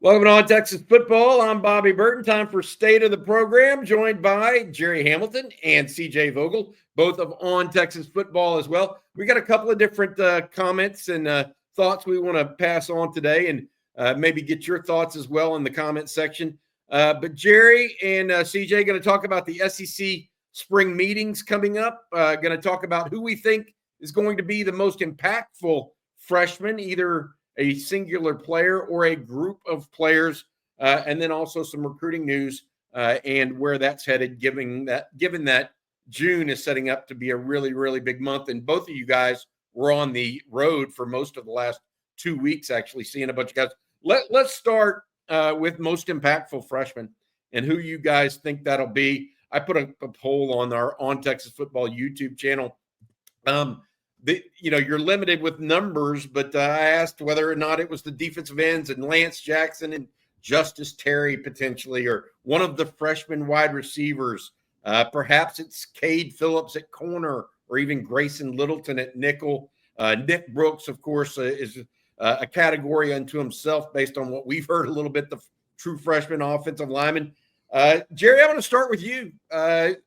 Welcome on Texas football. I'm Bobby Burton. Time for State of the Program, joined by Gerry Hamilton and CJ Vogel, both of On Texas Football as well. We got a couple of different comments and thoughts we want to pass on today, and maybe get your thoughts as well in the comment section. But Gerry and CJ going to talk about the SEC spring meetings coming up. Going to talk about who we think is going to be the most impactful freshman, either a singular player or a group of players, and then also some recruiting news and where that's headed, given that June is setting up to be a really, really big month. And both of you guys were on the road for most of the last 2 weeks, actually seeing a bunch of guys. Let's start with most impactful freshman and who you guys think that'll be. I put a poll on our On Texas Football YouTube channel. You're limited with numbers, but I asked whether or not it was the defensive ends and Lance Jackson and Justus Terry potentially, or one of the freshman wide receivers. Perhaps it's Cade Phillips at corner, or even Grayson Littleton at nickel. Nick Brooks, of course, is a category unto himself based on what we've heard a little bit, the true freshman offensive lineman. Gerry, I'm going to start with you.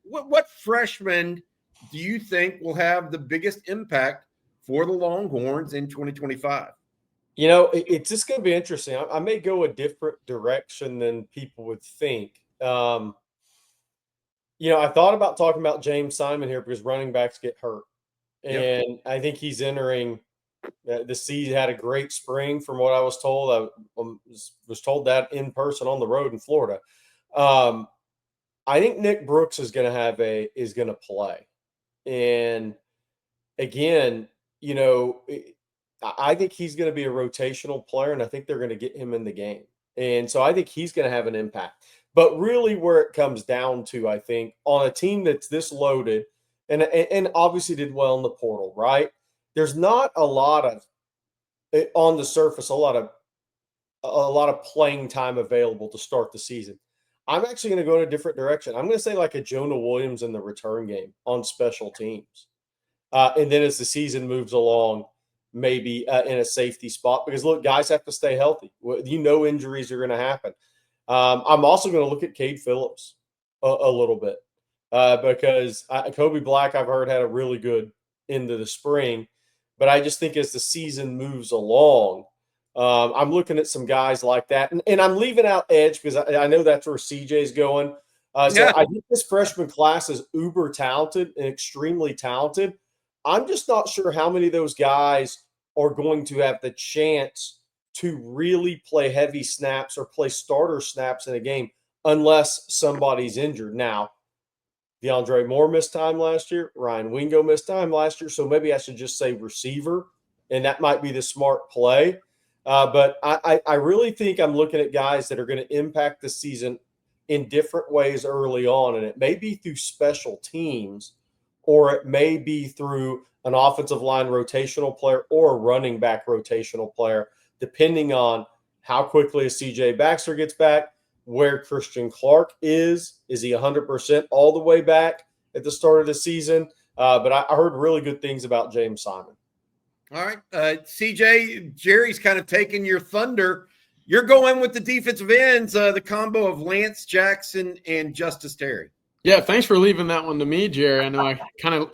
What freshman do you think will have the biggest impact for the Longhorns in 2025? It's just going to be interesting. I may go a different direction than people would think. I thought about talking about James Simon here because running backs get hurt. And yep. I think he's entering the season, had a great spring from what I was told. I was told that in person on the road in Florida. I think Nick Brooks is going to play. And again, I think he's going to be a rotational player, and I think they're going to get him in the game. And so I think he's going to have an impact. But really where it comes down to, I think, on a team that's this loaded and obviously did well in the portal, right? There's not a lot of, on the surface, a lot of playing time available to start the season. I'm actually going to go in a different direction. I'm going to say like a Jonah Williams in the return game on special teams. And then as the season moves along, maybe in a safety spot. Because, look, guys have to stay healthy. Injuries are going to happen. I'm also going to look at Cade Phillips a little bit because Kobe Black, I've heard, had a really good end of the spring. But I just think as the season moves along, I'm looking at some guys like that. And I'm leaving out edge because I know that's where CJ's going. I think this freshman class is uber talented and extremely talented. I'm just not sure how many of those guys are going to have the chance to really play heavy snaps or play starter snaps in a game unless somebody's injured. Now, DeAndre Moore missed time last year. Ryan Wingo missed time last year. So maybe I should just say receiver, and that might be the smart play. But I really think I'm looking at guys that are going to impact the season in different ways early on. And it may be through special teams, or it may be through an offensive line rotational player or a running back rotational player, depending on how quickly a CJ Baxter gets back, where Christian Clark is. Is he 100% all the way back at the start of the season? But I heard really good things about James Simon. All right. CJ, Gerry's kind of taking your thunder. You're going with the defensive ends, the combo of Lance Jackson and Justus Terry. Yeah, thanks for leaving that one to me, Gerry. I know I kind of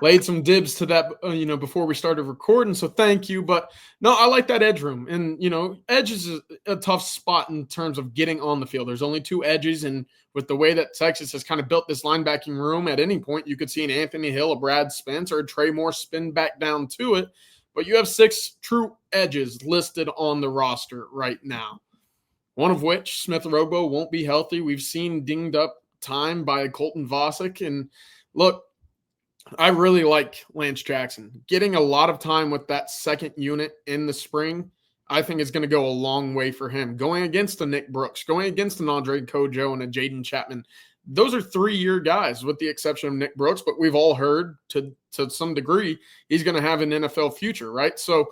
laid some dibs to that, before we started recording, so thank you. But no, I like that edge room. And, edge is a tough spot in terms of getting on the field. There's only two edges, and with the way that Texas has kind of built this linebacking room, at any point you could see an Anthony Hill, a Brad Spence, or a Trey Moore spin back down to it. But you have 6 true edges listed on the roster right now, one of which, Smith Robo, won't be healthy. We've seen dinged up time by Colton Vasek. And look, I really like Lance Jackson. Getting a lot of time with that second unit in the spring, I think is going to go a long way for him. Going against a Nick Brooks, going against an Andre Kojo and a Jaden Chapman. Those are 3-year guys with the exception of Nick Brooks, but we've all heard to some degree he's going to have an NFL future, right? So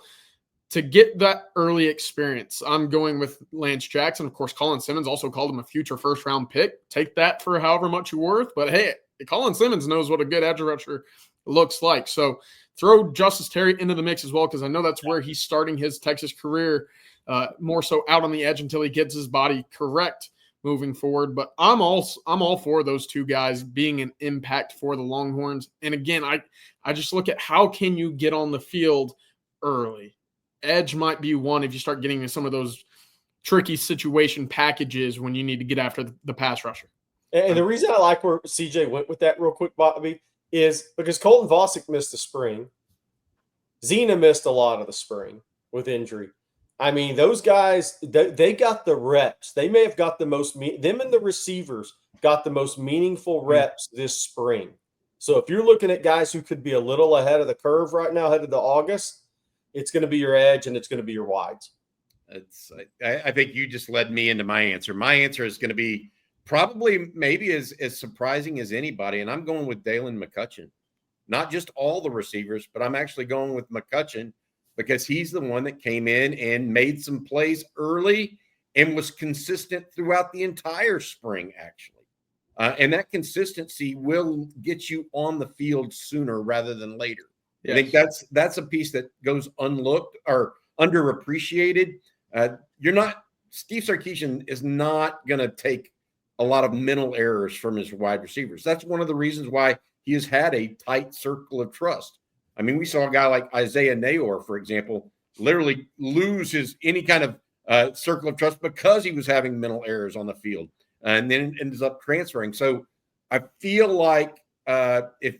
to get that early experience, I'm going with Lance Jackson. Of course, Colin Simmons also called him a future first-round pick. Take that for however much you're worth. But, hey, Colin Simmons knows what a good edge rusher looks like. So throw Justus Terry into the mix as well, because I know that's where he's starting his Texas career more so out on the edge until he gets his body correct moving forward. But I'm all for those two guys being an impact for the Longhorns. And again, I just look at how can you get on the field early. Edge might be one if you start getting into some of those tricky situation packages when you need to get after the pass rusher. And the reason I like where CJ went with that real quick, Bobby, is because Colton Vosick missed the spring. Zena missed a lot of the spring with injury. I mean, those guys, they got the reps. They may have got the most – them and the receivers got the most meaningful reps this spring. So if you're looking at guys who could be a little ahead of the curve right now, headed to August, it's going to be your edge and it's going to be your wides. I think you just led me into my answer. My answer is going to be probably maybe as surprising as anybody, and I'm going with Daylan McCutcheon. Not just all the receivers, but I'm actually going with McCutcheon because he's the one that came in and made some plays early and was consistent throughout the entire spring, actually. And that consistency will get you on the field sooner rather than later. Yes. I think that's a piece that goes unlooked or underappreciated. Steve Sarkisian is not going to take a lot of mental errors from his wide receivers. That's one of the reasons why he has had a tight circle of trust. I mean, we saw a guy like Isaiah Nayor, for example, literally lose any kind of circle of trust because he was having mental errors on the field and then ends up transferring. So I feel like if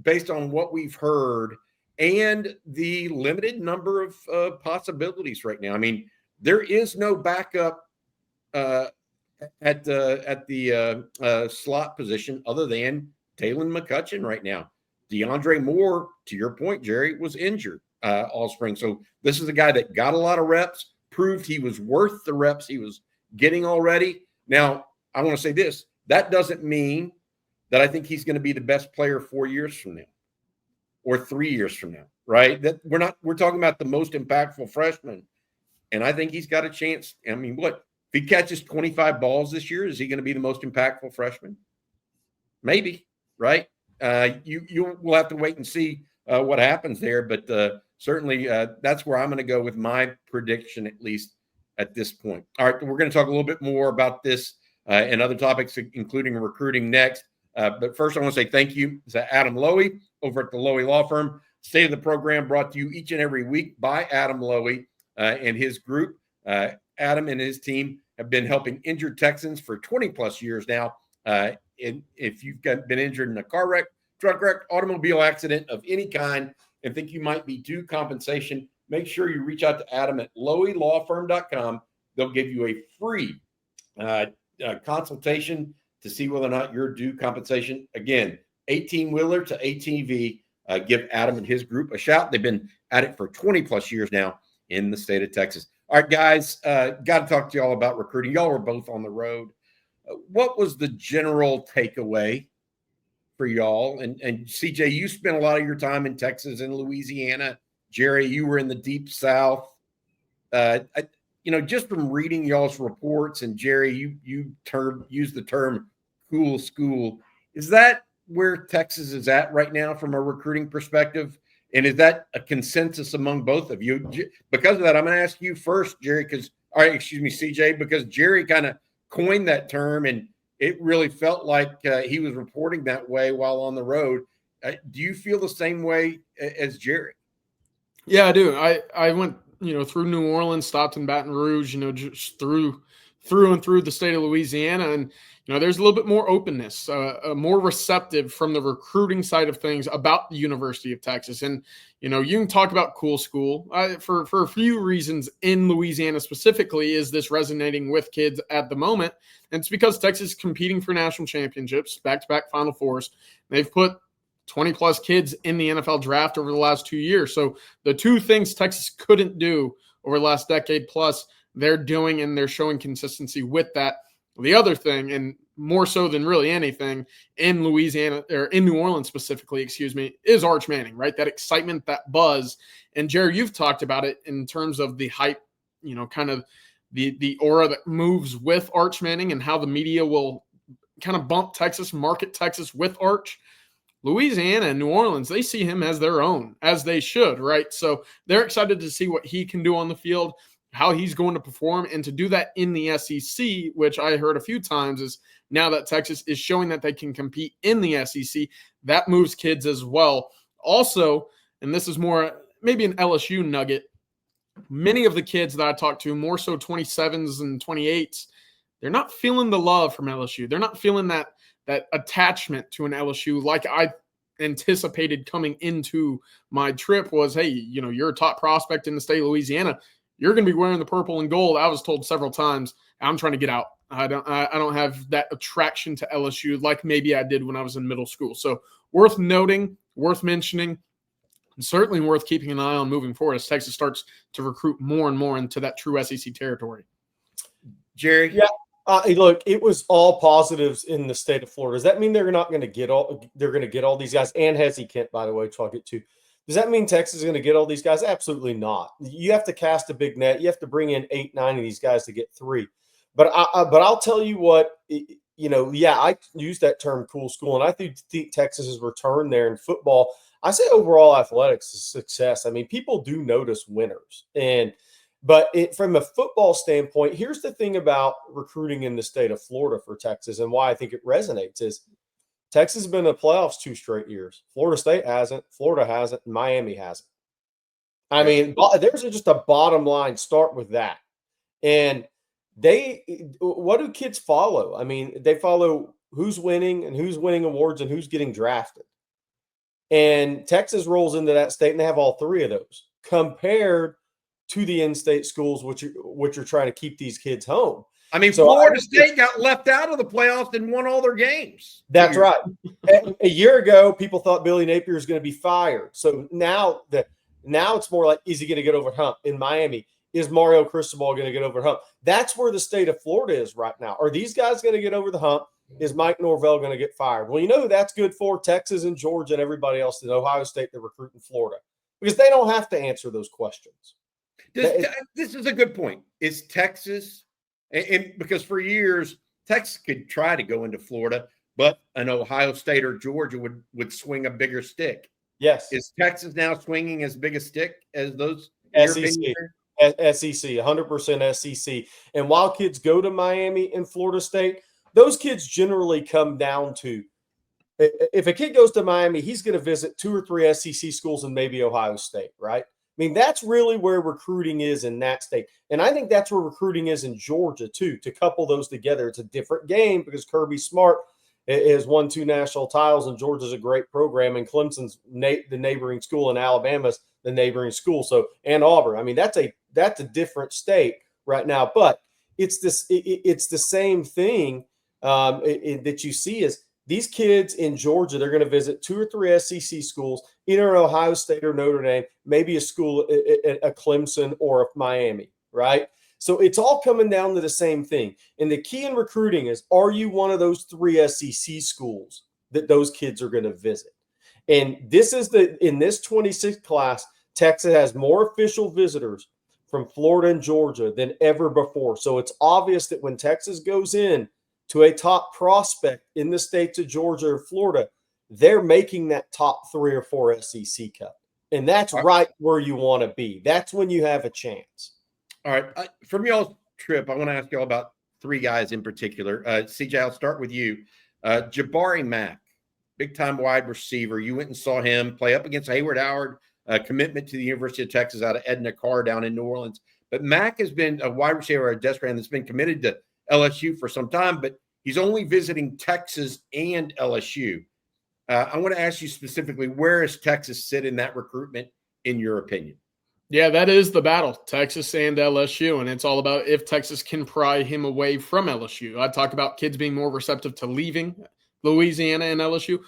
based on what we've heard and the limited number of possibilities right now, I mean, there is no backup at the slot position other than Talon McCutchen right now. DeAndre Moore, to your point, Gerry, was injured all spring. So this is a guy that got a lot of reps, proved he was worth the reps he was getting already. Now, I want to say this. That doesn't mean that I think he's going to be the best player 4 years from now or 3 years from now, right? That we're talking about the most impactful freshman. And I think he's got a chance. I mean, if he catches 25 balls this year, is he going to be the most impactful freshman? Maybe, right? You will have to wait and see what happens there, but certainly that's where I'm going to go with my prediction, at least at this point. All right, we're going to talk a little bit more about this and other topics, including recruiting next. But first, I want to say thank you to Adam Lowy over at the Lowy Law Firm. State of the Program brought to you each and every week by Adam Lowy and his group. Adam and his team have been helping injured Texans for 20-plus years now. If you've been injured in a car wreck, truck wreck, automobile accident of any kind, and think you might be due compensation, make sure you reach out to Adam at loweylawfirm.com. They'll give you a free consultation to see whether or not you're due compensation. Again, 18-wheeler to ATV. Give Adam and his group a shout. They've been at it for 20-plus years now in the state of Texas. All right, guys, got to talk to y'all about recruiting. Y'all were both on the road. What was the general takeaway for y'all? And CJ, you spent a lot of your time in Texas and Louisiana. Gerry, you were in the deep South. Just from reading y'all's reports, and Gerry, you used the term cool school. Is that where Texas is at right now from a recruiting perspective? And is that a consensus among both of you? Because of that, I'm going to ask you first, Gerry, CJ, because Gerry kind of coined that term, and it really felt like he was reporting that way while on the road. Do you feel the same way as Gerry? Yeah, I do. I went, through New Orleans, stopped in Baton Rouge, just through and through the state of Louisiana. And, there's a little bit more openness, more receptive from the recruiting side of things about the University of Texas. And, you can talk about cool school for a few reasons in Louisiana specifically. Is this resonating with kids at the moment? And it's because Texas is competing for national championships, back-to-back Final Fours. They've put 20-plus kids in the NFL draft over the last 2 years. So the two things Texas couldn't do over the last decade plus, they're doing, and they're showing consistency with that. The other thing, and more so than really anything in Louisiana or in New Orleans specifically, is Arch Manning, right? That excitement, that buzz. And Gerry, you've talked about it in terms of the hype, kind of the aura that moves with Arch Manning and how the media will kind of bump Texas, market Texas with Arch. Louisiana and New Orleans, they see him as their own, as they should, right? So they're excited to see what he can do on the field. how he's going to perform, and to do that in the SEC, which I heard a few times, is now that Texas is showing that they can compete in the SEC, that moves kids as well. Also, and this is more maybe an LSU nugget, many of the kids that I talked to, more so 27s and 28s, they're not feeling the love from LSU. They're not feeling that attachment to an LSU like I anticipated coming into my trip was, hey, you're a top prospect in the state of Louisiana. You're going to be wearing the purple and gold. I was told several times, I'm trying to get out. I don't have that attraction to LSU like maybe I did when I was in middle school. So worth noting, worth mentioning, and certainly worth keeping an eye on moving forward as Texas starts to recruit more and more into that true SEC territory. Jerry? Yeah. Look, it was all positives in the state of Florida. Does that mean they're not going to get all these guys? And Hezi Kent, by the way, which I'll get to. Does that mean Texas is going to get all these guys? Absolutely not. You have to cast a big net. You have to bring in 8, 9 of these guys to get 3. But I'll tell you what, I use that term cool school, and I think Texas's return there in football, I say overall athletics is success. I mean, people do notice winners. But from a football standpoint, here's the thing about recruiting in the state of Florida for Texas and why I think it resonates is Texas has been in the playoffs 2 straight years. Florida State hasn't, Florida hasn't, and Miami hasn't. I mean, there's just a bottom line. Start with that. And what do kids follow? I mean, they follow who's winning and who's winning awards and who's getting drafted. And Texas rolls into that state, and they have all 3 of those compared to the in-state schools, which are trying to keep these kids home. I mean, so Florida State got left out of the playoffs and won all their games. That's right. A year ago, people thought Billy Napier was going to be fired. So now it's more like, is he going to get over the hump in Miami? Is Mario Cristobal going to get over the hump? That's where the state of Florida is right now. Are these guys going to get over the hump? Is Mike Norvell going to get fired? Well, who that's good for? Texas and Georgia and everybody else in Ohio State that recruit in Florida, because they don't have to answer those questions. This is a good point. Is Texas, and because for years, Texas could try to go into Florida, but an Ohio State or Georgia would swing a bigger stick. Yes. Is Texas now swinging as big a stick as those? SEC, 100% SEC. And while kids go to Miami and Florida State, those kids generally come down to, if a kid goes to Miami, he's going to visit 2 or 3 SEC schools and maybe Ohio State, right? I mean, that's really where recruiting is in that state. And I think that's where recruiting is in Georgia, too, to couple those together. It's a different game because Kirby Smart has won 2 national titles, and Georgia's a great program, and Clemson's the neighboring school, and Alabama's the neighboring school. So, and Auburn. I mean, that's a different state right now. But it's the same thing that you see is these kids in Georgia, they're going to visit 2 or 3 SEC schools, either an Ohio State or Notre Dame, maybe a school, a Clemson or a Miami, right? So it's all coming down to the same thing. And the key in recruiting is, are you one of those 3 SEC schools that those kids are going to visit? And in this 26th class, Texas has more official visitors from Florida and Georgia than ever before. So it's obvious that when Texas goes in to a top prospect in the states of Georgia or Florida, they're making that top 3 or 4 SEC cut. And that's right where you want to be. That's when you have a chance. All right. From y'all's trip, I want to ask y'all about 3 guys in particular. CJ, I'll start with you. Jabari Mack, big-time wide receiver. You went and saw him play up against Hayward Howard, commitment to the University of Texas out of Edna Carr down in New Orleans. But Mack has been a wide receiver, a desk man that's been committed to LSU for some time, but he's only visiting Texas and LSU. I want to ask you specifically, where does Texas sit in that recruitment, in your opinion? Yeah, that is the battle, Texas and LSU, and it's all about if Texas can pry him away from LSU. I talk about kids being more receptive to leaving Louisiana and LSU.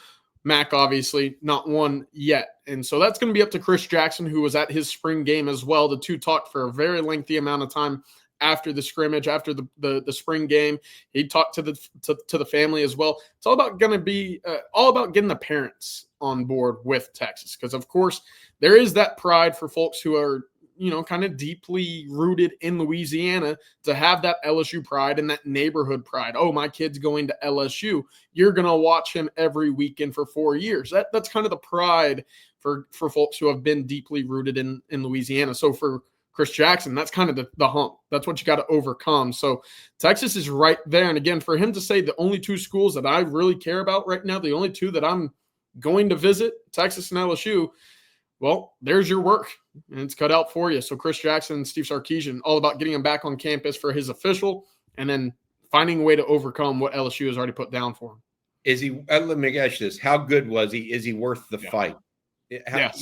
Mack, obviously, not one yet. And so that's going to be up to Chris Jackson, who was at his spring game as well. The 2 talked for a very lengthy amount of time after the scrimmage, after the spring game. He talked to the family as well. It's all about going to be all about getting the parents on board with Texas, because of course there is that pride for folks who are kind of deeply rooted in Louisiana to have that LSU pride and that neighborhood pride. Oh, my kid's going to LSU. You're going to watch him every weekend for 4 years. That's kind of the pride for folks who have been deeply rooted in Louisiana. So for Chris Jackson. That's kind of the hump. That's what you got to overcome. So Texas is right there. And again, for him to say the only two schools that I really care about right now, the only two that I'm going to visit, Texas and LSU, well, there's your work, and it's cut out for you. So Chris Jackson and Steve Sarkisian, all about getting him back on campus for his official, and then finding a way to overcome what LSU has already put down for him. Is he? Let me ask you this: how good was he? Is he worth the fight? Yes.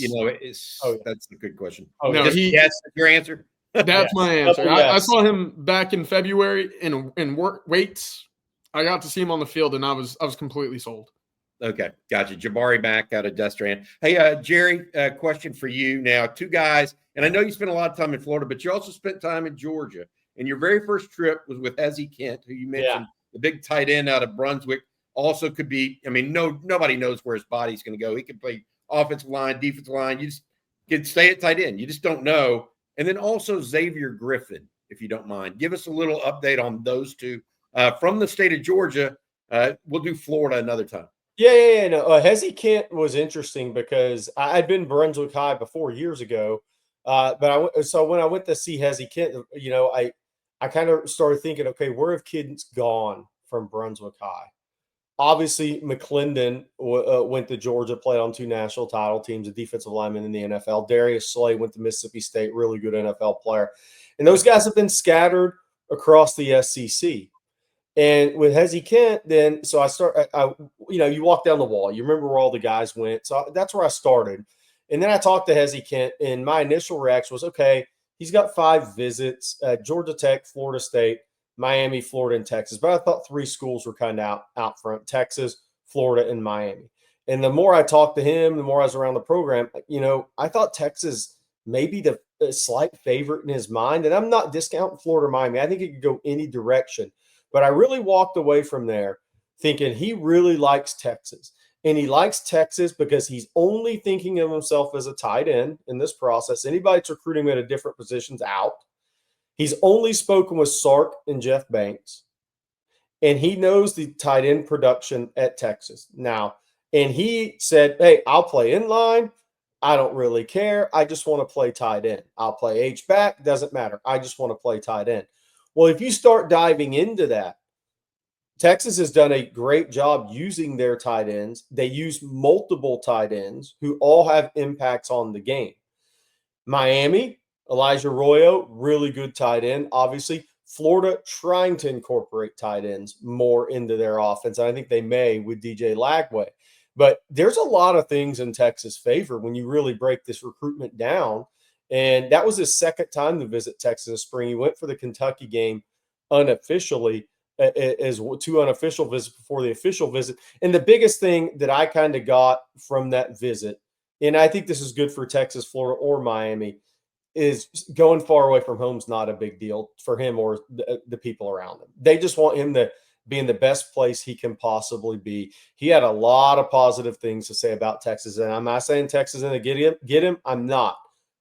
That's a good question. No, yes, your answer. That's my answer. Yes. I saw him back in February in work weights. I got to see him on the field, and I was completely sold. Okay, gotcha. Jabari Mack out of Destran. Hey, Gerry, question for you now. Two guys, and I know you spent a lot of time in Florida, but you also spent time in Georgia. And your very first trip was with Hezi Kent, who you mentioned, the big tight end out of Brunswick. Also could be, I mean, nobody knows where his body's going to go. He could play offensive line, defensive line. You just could stay at tight end. You just don't know. And then also Xavier Griffin, if you don't mind. Give us a little update on those two from the state of Georgia. We'll do Florida another time. Yeah. No, Hezi Kent was interesting because I'd been Brunswick High before years ago. But when I went to see Hezi Kent, I kind of started thinking, okay, where have kids gone from Brunswick High? Obviously, McClendon went to Georgia, played on 2 national title teams, a defensive lineman in the NFL. Darius Slay went to Mississippi State, really good NFL player. And those guys have been scattered across the SEC. And with Hezi Kent, then, so you walk down the wall. You remember where all the guys went. So that's where I started. And then I talked to Hezi Kent, and my initial reaction was, okay, he's got 5 visits, Georgia Tech, Florida State, Miami, Florida, and Texas. But I thought 3 schools were kind of out front, Texas, Florida, and Miami. And the more I talked to him, the more I was around the program, I thought Texas may be the slight favorite in his mind. And I'm not discounting Florida or Miami. I think it could go any direction. But I really walked away from there thinking he really likes Texas. And he likes Texas because he's only thinking of himself as a tight end in this process. Anybody that's recruiting him at a different position's out. He's only spoken with Sark and Jeff Banks. And he knows the tight end production at Texas. Now, and he said, hey, I'll play in line. I don't really care. I just want to play tight end. I'll play H-back. Doesn't matter. I just want to play tight end. Well, if you start diving into that, Texas has done a great job using their tight ends. They use multiple tight ends who all have impacts on the game. Miami, Elijah Arroyo, really good tight end. Obviously, Florida trying to incorporate tight ends more into their offense. And I think they may with DJ Lagway. But there's a lot of things in Texas' favor when you really break this recruitment down. And that was his second time to visit Texas in the spring. He went for the Kentucky game unofficially, as 2 unofficial visits before the official visit. And the biggest thing that I kind of got from that visit, and I think this is good for Texas, Florida, or Miami, is going far away from home is not a big deal for him or the people around him. They just want him to be in the best place he can possibly be. He had a lot of positive things to say about Texas. And I'm not saying Texas is going to get him. I'm not.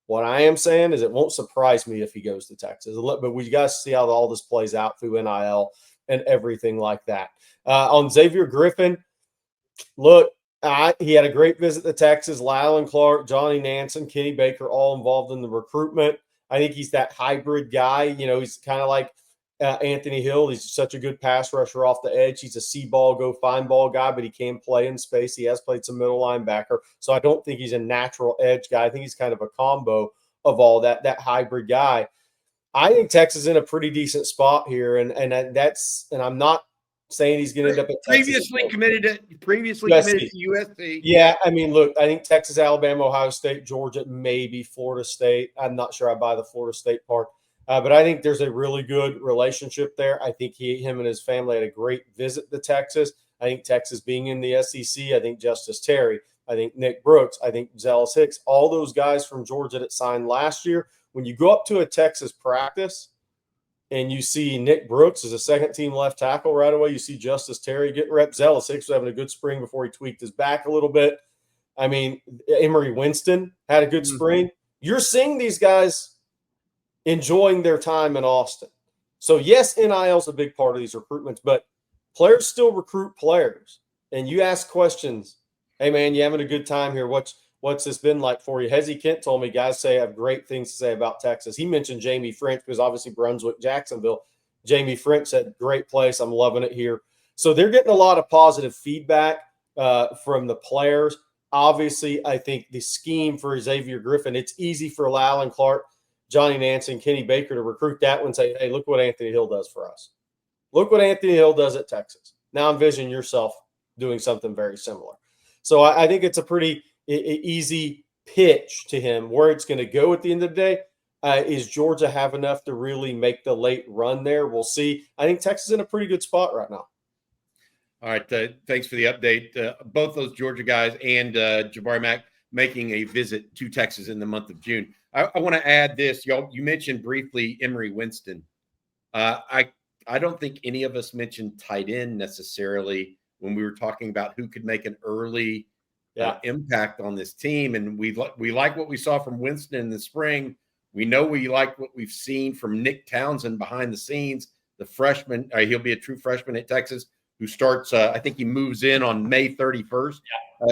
What I am saying is it won't surprise me if he goes to Texas. But we got to see how all this plays out through NIL and everything like that. On Xavier Griffin, look, he had a great visit to Texas. Lyle and Clark, Johnny Nansen, Kenny Baker, all involved in the recruitment. I think he's that hybrid guy. He's kind of like Anthony Hill. He's such a good pass rusher off the edge. He's a see ball, go find ball guy, but he can play in space. He has played some middle linebacker. So I don't think he's a natural edge guy. I think he's kind of a combo of all that hybrid guy. I think Texas is in a pretty decent spot here. And I'm not saying he's going to end up at previously committed to USC. Yeah, I mean, look, I think Texas, Alabama, Ohio State, Georgia, maybe Florida State. I'm not sure I buy the Florida State part. But I think there's a really good relationship there. I think him and his family had a great visit to Texas. I think Texas being in the SEC, I think Justus Terry, I think Nick Brooks, I think Zealous Hicks, all those guys from Georgia that signed last year. When you go up to a Texas practice and you see Nick Brooks as a second-team left tackle right away, you see Justus Terry getting reps. Zealous Hicks was having a good spring before he tweaked his back a little bit. I mean, Emory Winston had a good spring. You're seeing these guys enjoying their time in Austin. So, yes, NIL is a big part of these recruitments, but players still recruit players. And you ask questions, hey, man, you having a good time here? what's this been like for you? Hezi Kent told me guys say I have great things to say about Texas. He mentioned Jamie French because obviously Brunswick, Jacksonville. Jamie French said, great place. I'm loving it here. So they're getting a lot of positive feedback from the players. Obviously, I think the scheme for Xavier Griffin, it's easy for Alan Clark, Johnny Nance, and Kenny Baker to recruit that one and say, hey, look what Anthony Hill does for us. Look what Anthony Hill does at Texas. Now envision yourself doing something very similar. So I think it's a pretty easy pitch to him. Where it's going to go at the end of the day, is Georgia have enough to really make the late run there? We'll see. I think Texas is in a pretty good spot right now. All right. Thanks for the update. Both those Georgia guys and Jabari Mack making a visit to Texas in the month of June. I want to add this. Y'all, you mentioned briefly Emory Winston. I don't think any of us mentioned tight end necessarily when we were talking about who could make an early impact on this team. And we like what we saw from Winston in the spring. We know we like what we've seen from Nick Townsend behind the scenes, the freshman. He'll be a true freshman at Texas who starts, I think he moves in on May 31st.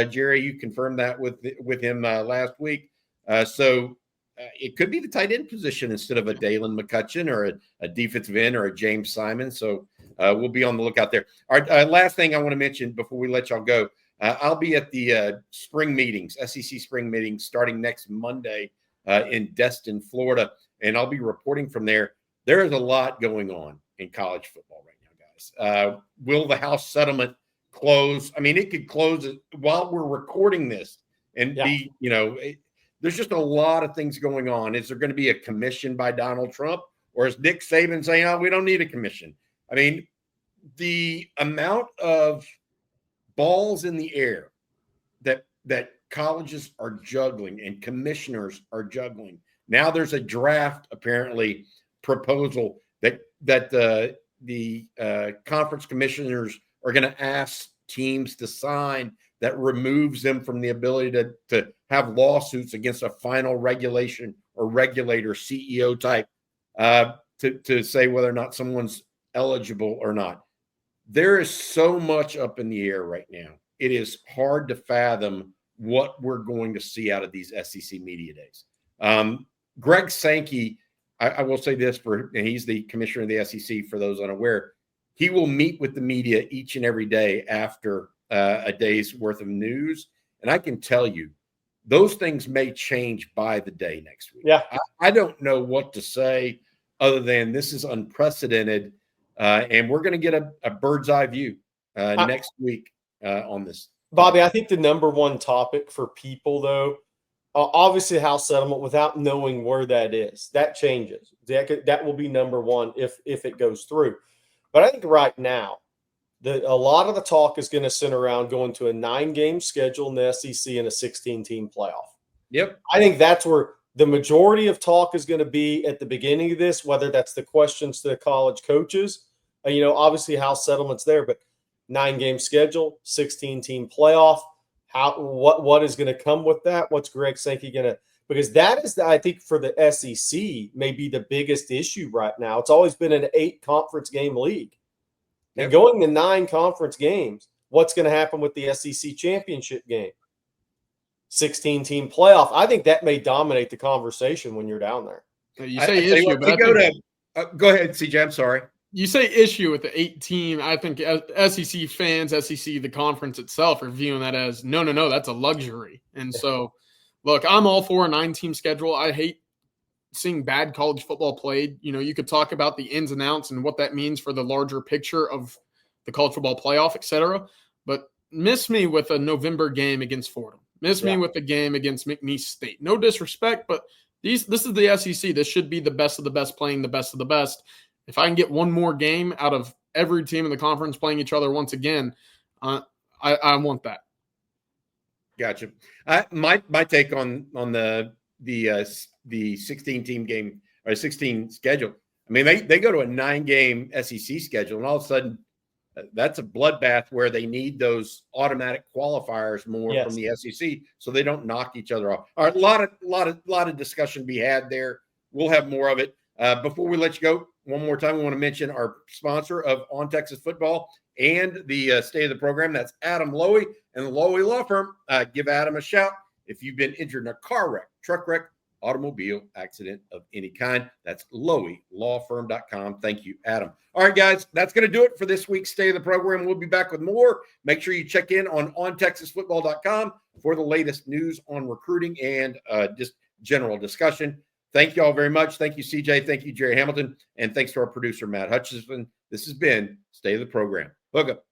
Gerry, you confirmed that with him last week. So it could be the tight end position instead of a Daylan McCutcheon or a defensive end or a James Simon. So we'll be on the lookout there. All right, last thing I want to mention before we let y'all go. I'll be at the spring meetings, SEC spring meetings, starting next Monday in Destin, Florida, and I'll be reporting from there. There is a lot going on in college football right now, guys. Will the House settlement close? I mean, it could close while we're recording this and be, there's just a lot of things going on. Is there going to be a commission by Donald Trump, or is Nick Saban saying, oh, we don't need a commission? I mean, the amount of balls in the air that colleges are juggling and commissioners are juggling. Now there's a draft, apparently, proposal that the conference commissioners are going to ask teams to sign that removes them from the ability to have lawsuits against a final regulation or regulator CEO type to say whether or not someone's eligible or not. There is so much up in the air right now. It is hard to fathom what we're going to see out of these SEC media days. Greg Sankey, I will say this and he's the commissioner of the SEC for those unaware. He will meet with the media each and every day after a day's worth of news. And I can tell you, those things may change by the day next week. Yeah. I don't know what to say other than this is unprecedented. And we're going to get a bird's eye view next week on this. Bobby, I think the number one topic for people, though, obviously House settlement without knowing where that is. That changes. That will be number one if it goes through. But I think right now, a lot of the talk is going to center around going to a 9-game schedule in the SEC and a 16-team playoff. Yep. I think that's where the majority of talk is going to be at the beginning of this, whether that's the questions to the college coaches. Obviously House settlement's there, but 9-game schedule, 16-team playoff. What is going to come with that? What's Greg Sankey going to – because that is, I think, for the SEC, maybe the biggest issue right now. It's always been an 8-conference game league. And going to 9 conference games, what's going to happen with the SEC championship game? 16-team playoff. I think that may dominate the conversation when you're down there. You say issue, but go ahead, CJ. I'm sorry. You say issue with the 8-team. I think SEC fans, SEC, the conference itself, are viewing that as no, that's a luxury. And so, look, I'm all for a 9-team schedule. I hate seeing bad college football played. You could talk about the ins and outs and what that means for the larger picture of the college football playoff, et cetera. But miss me with a November game against Fordham. Miss me with the game against McNeese State. No disrespect, but this is the SEC. This should be the best of the best playing the best of the best. If I can get one more game out of every team in the conference playing each other once again, I want that. Gotcha. My take on the 16-team game or 16 schedule. I mean, they go to a 9-game SEC schedule, and all of a sudden, that's a bloodbath where they need those automatic qualifiers more from the SEC, so they don't knock each other off. All right, a lot of discussion to be had there. We'll have more of it. Before we let you go, one more time, we want to mention our sponsor of On Texas Football and the state of the program. That's Adam Lowy and the Lowy Law Firm. Give Adam a shout. if you've been injured in a car wreck, truck wreck, automobile accident of any kind. That's loeylawfirm.com. Thank you, Adam. All right, guys, that's going to do it for this week's Stay of the Program. We'll be back with more. Make sure you check in on ontexasfootball.com for the latest news on recruiting and just general discussion. Thank you all very much. Thank you, CJ. Thank you, Jerry Hamilton. And thanks to our producer, Matt Hutchinson. This has been Stay of the Program. Hook up.